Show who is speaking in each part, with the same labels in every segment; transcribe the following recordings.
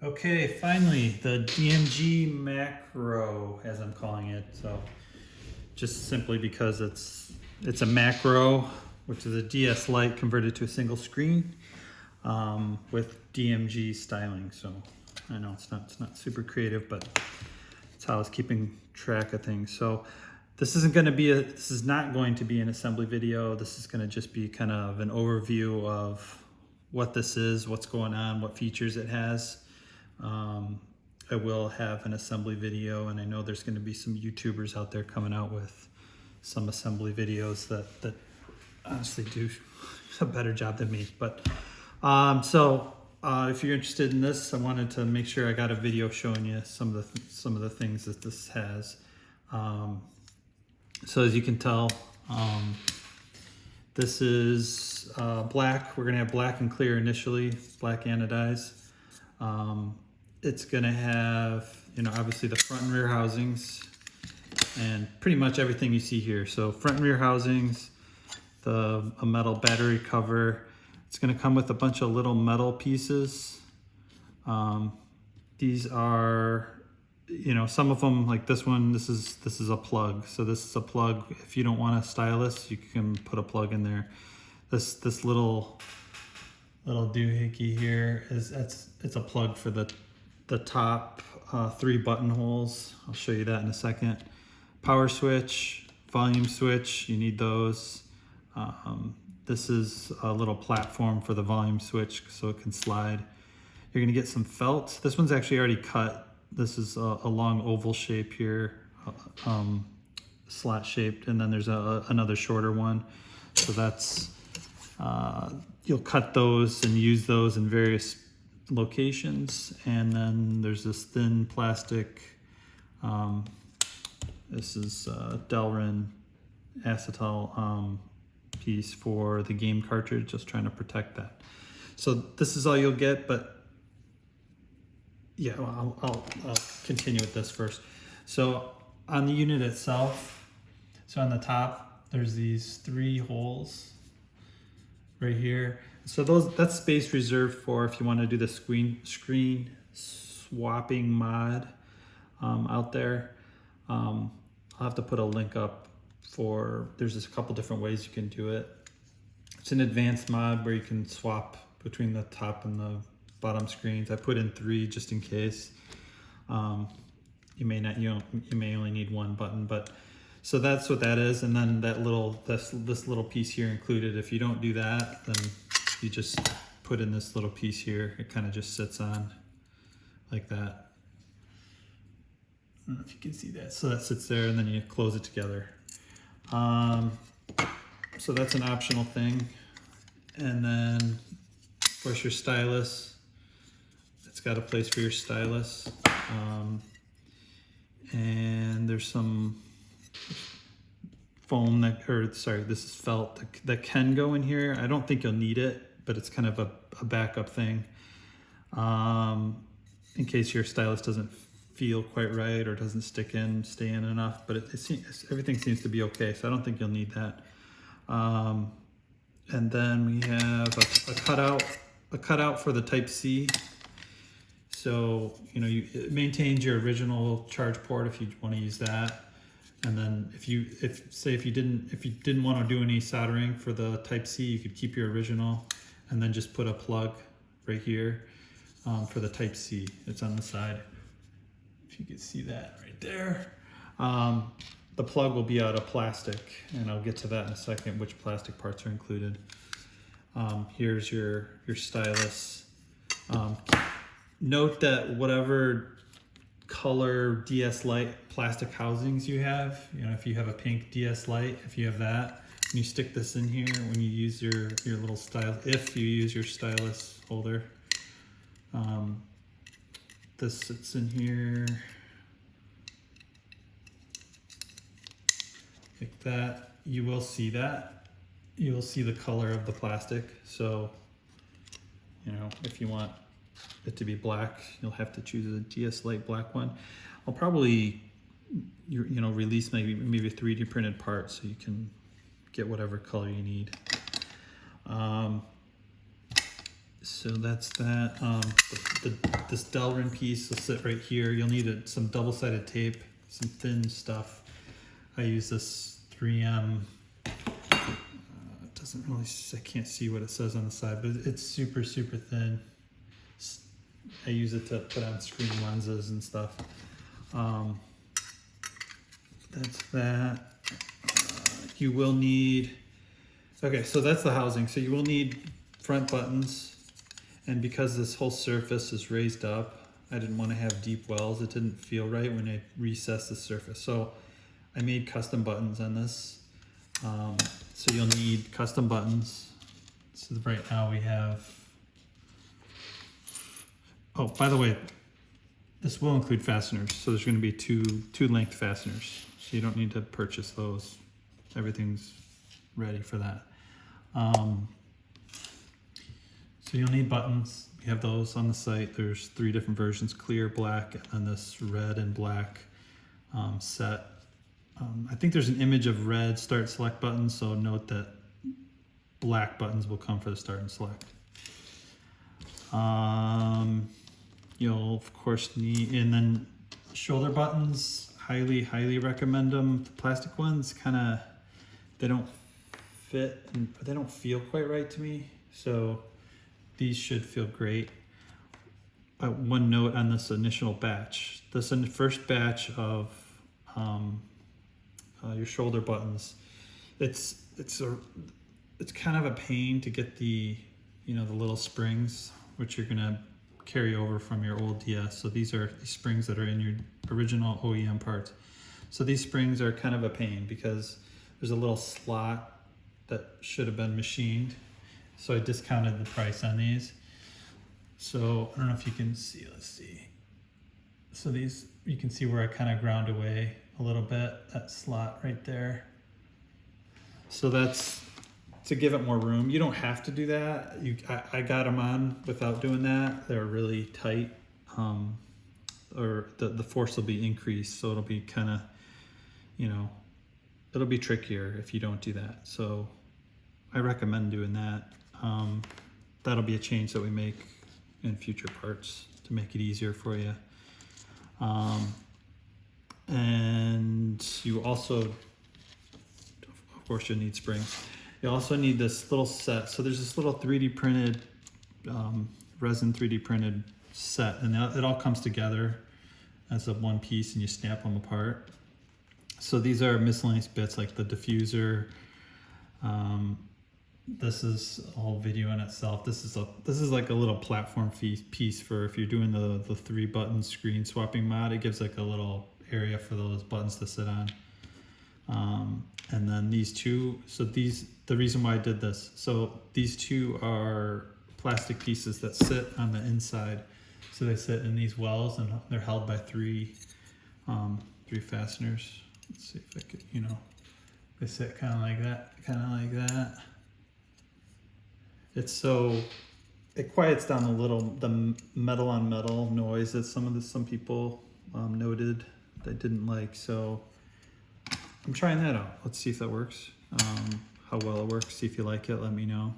Speaker 1: Okay, finally, the DMG macro, as I'm calling it. So just simply because it's a macro, which is a DS Lite converted to a single screen with DMG styling. So I know it's not super creative, but it's how I was keeping track of things. So this is not going to be an assembly video. This is going to just be kind of an overview of what this is, what's going on, what features it has. I will have an assembly video, and I know there's going to be some YouTubers out there coming out with some assembly videos that honestly do a better job than me. But if you're interested in this, I wanted to make sure I got a video showing you some of the things that this has. So as you can tell, this is black. We're gonna have black and clear initially, black anodized. It's gonna have, obviously the front and rear housings and pretty much everything you see here. So front and rear housings, a metal battery cover. It's gonna come with a bunch of little metal pieces. These are, some of them, like this one, this is a plug. So this is a plug. If you don't want a stylus, you can put a plug in there. This little doohickey here it's a plug for the top 3 buttonholes. I'll show you that in a second. Power switch, volume switch, you need those. This is a little platform for the volume switch so it can slide. You're gonna get some felt. This one's actually already cut. This is a long oval shape here, slot shaped, and then there's another shorter one. So that's, you'll cut those and use those in various locations. And then there's this thin plastic, this is Delrin acetal piece for the game cartridge, just trying to protect that. So this is all you'll get, but yeah, I'll continue with this first. So on the unit itself, so on the top, there's these 3 holes right here. So that's space reserved for if you want to do the screen swapping mod out there. I'll have to put a link up there's just a couple different ways you can do it. It's an advanced mod where you can swap between the top and the bottom screens. I put in 3 just in case. You may only need 1 button, but so that's what that is. And then this little piece here included. If you don't do that, then you just put in this little piece here. It kind of just sits on like that. I don't know if you can see that. So that sits there, and then you close it together. So that's an optional thing. And then, of course, your stylus. It's got a place for your stylus. And there's some foam this is felt that can go in here. I don't think you'll need it, but it's kind of a backup thing. In case your stylus doesn't feel quite right or doesn't stay in enough, but everything seems to be okay, so I don't think you'll need that. And then we have a cutout for the Type-C. So, it maintains your original charge port if you want to use that. And then if you didn't want to do any soldering for the Type-C, you could keep your original and then just put a plug right here for the Type-C. It's on the side. If you can see that right there. The plug will be out of plastic, and I'll get to that in a second, which plastic parts are included. Here's your stylus. Note that whatever color DS Lite plastic housings you have, if you have a pink DS Lite, if you have that, and you stick this in here when you use your little stylus, if you use your stylus holder, this sits in here like that. You will see that. You will see the color of the plastic. So, if you want it to be black, you'll have to choose a DS Lite black one. I'll probably release maybe a 3D printed part so you can get whatever color you need. So that's that. This Delrin piece will sit right here. You'll need some double-sided tape, some thin stuff. I use this 3M. It doesn't really, I can't see what it says on the side, but it's super, super thin. I use it to put on screen lenses and stuff. That's that. You will need, okay, so that's the housing. So you will need front buttons. And because this whole surface is raised up, I didn't want to have deep wells. It didn't feel right when I recessed the surface. So I made custom buttons on this. So you'll need custom buttons. So right now we have, oh, by the way, this will include fasteners. So there's going to be two length fasteners. So you don't need to purchase those. Everything's ready for that. So you'll need buttons. We have those on the site. There's 3 different versions, clear, black, and this red and black set. I think there's an image of red start select buttons, so note that black buttons will come for the start and select. You'll of course need, and then shoulder buttons, highly recommend them. The plastic ones kinda, they don't fit and they don't feel quite right to me. So these should feel great. One note on this initial batch. This first batch of your shoulder buttons, it's kind of a pain to get the the little springs, which you're gonna carry over from your old DS. So these are the springs that are in your original OEM parts. So these springs are kind of a pain because there's a little slot that should have been machined. So I discounted the price on these. So I don't know if you can see, let's see. So these, you can see where I kind of ground away a little bit, that slot right there. So that's to give it more room. You don't have to do that. I got them on without doing that. They're really tight, or the force will be increased. So it'll be kind of, it'll be trickier if you don't do that. So I recommend doing that. That'll be a change that we make in future parts to make it easier for you. And you also, of course, you'll need springs. You also need this little set. So there's this little 3D printed, resin 3D printed set, and it all comes together as a one piece, and you snap them apart. So these are miscellaneous bits like the diffuser. This is a whole video in itself. This is like a little platform piece for if you're doing the 3-button screen swapping mod. It gives like a little area for those buttons to sit on. And then these two, so the reason why I did this, so these two are plastic pieces that sit on the inside. So they sit in these wells and they're held by three fasteners. Let's see if I could, they sit kind of like that. It quiets down a little the metal on metal noise that some people noted they didn't like. So I'm trying that out. Let's see if that works. How well it works. See if you like it. Let me know.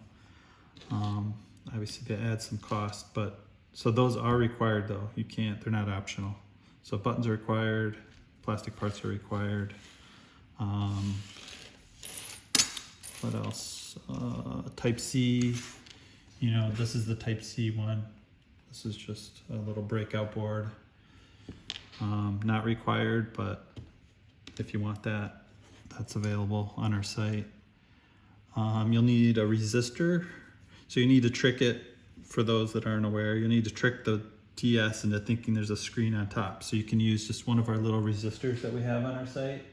Speaker 1: Obviously they add some cost, but so those are required though. You can't. They're not optional. So buttons are required. Plastic parts are required. What else? Type C, this is the Type C one. This is just a little breakout board. Not required, but if you want that, that's available on our site. You'll need a resistor. So you need to trick it, for those that aren't aware, you'll need to trick the DS into thinking there's a screen on top. So you can use just one of our little resistors that we have on our site.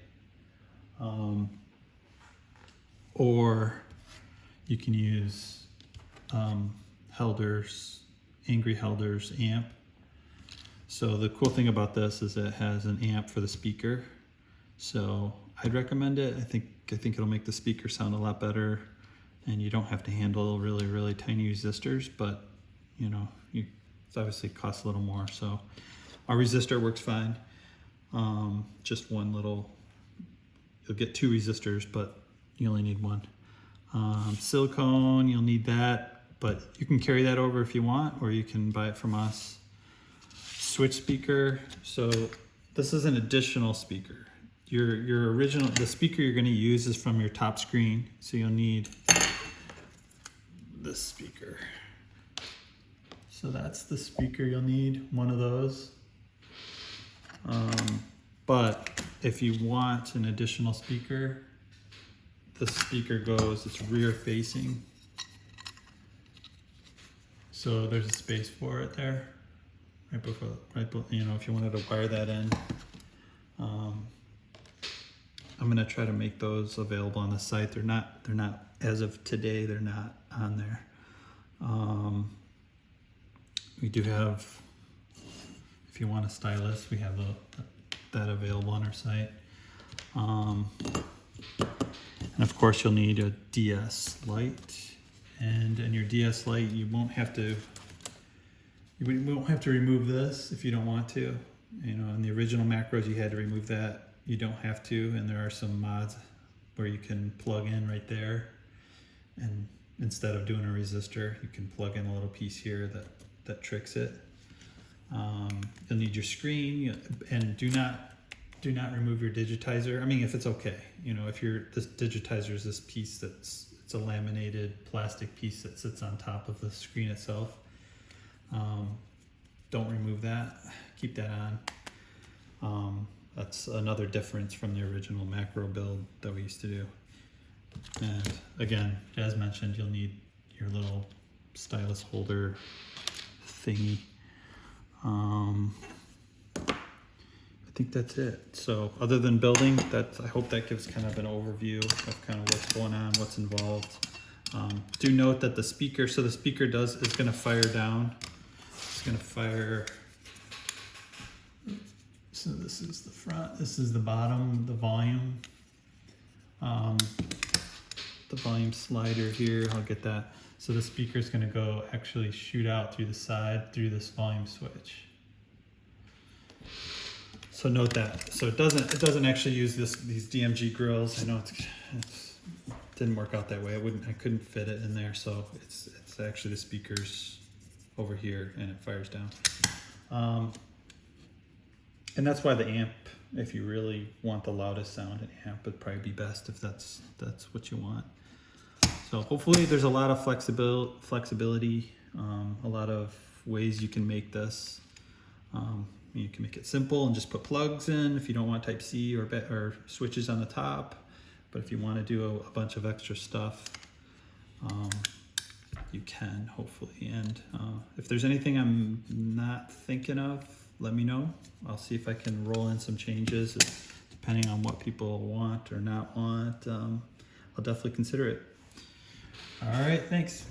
Speaker 1: Or you can use Helder's, Angry Helder's amp. So the cool thing about this is it has an amp for the speaker. So I'd recommend it. I think it'll make the speaker sound a lot better, and you don't have to handle really, really tiny resistors, but it's obviously costs a little more. So our resistor works fine. Just one little, you'll get 2 resistors, but you only need one. Silicone, you'll need that. but you can carry that over if you want, or you can buy it from us. Switch speaker. So this is an additional speaker. Your original, the speaker you're going to use is from your top screen, so you'll need this speaker. So that's the speaker you'll need, one of those. But if you want an additional speaker, the speaker goes, it's rear facing. So there's a space for it there, right before, you know, if you wanted to wire that in. I'm gonna try to make those available on the site. They're not, as of today, they're not on there. We do have, if you want a stylus, we have that available on our site. And of course you'll need a DS Lite, and in your DS Lite you won't have to remove this if you don't want to. You know, in the original macros you had to remove that. You don't have to, and there are some mods where you can plug in right there, and instead of doing a resistor you can plug in a little piece here that tricks it. You'll need your screen, and do not remove your digitizer. I mean, if it's okay, you know, if this digitizer is this piece it's a laminated plastic piece that sits on top of the screen itself. Don't remove that, keep that on. That's another difference from the original macro build that we used to do. And again, as mentioned, you'll need your little stylus holder thingy. I think that's it. So other than building, I hope that gives kind of an overview of kind of what's going on, what's involved. Do note that the speaker, so the speaker is going to fire down. It's going to fire. So this is the front, this is the bottom, the volume. The volume slider here, I'll get that. So the speaker is going to go actually shoot out through the side through this volume switch. So note that. So it doesn't actually use these DMG grills. I know it didn't work out that way. I couldn't fit it in there. So it's actually the speakers over here, and it fires down. And that's why the amp, if you really want the loudest sound, an amp would probably be best if that's what you want. So hopefully there's a lot of flexibility, a lot of ways you can make this. You can make it simple and just put plugs in if you don't want Type-C or switches on the top. But if you want to do a bunch of extra stuff, you can, hopefully. And if there's anything I'm not thinking of, let me know. I'll see if I can roll in some changes depending on what people want or not want. I'll definitely consider it. All right, thanks.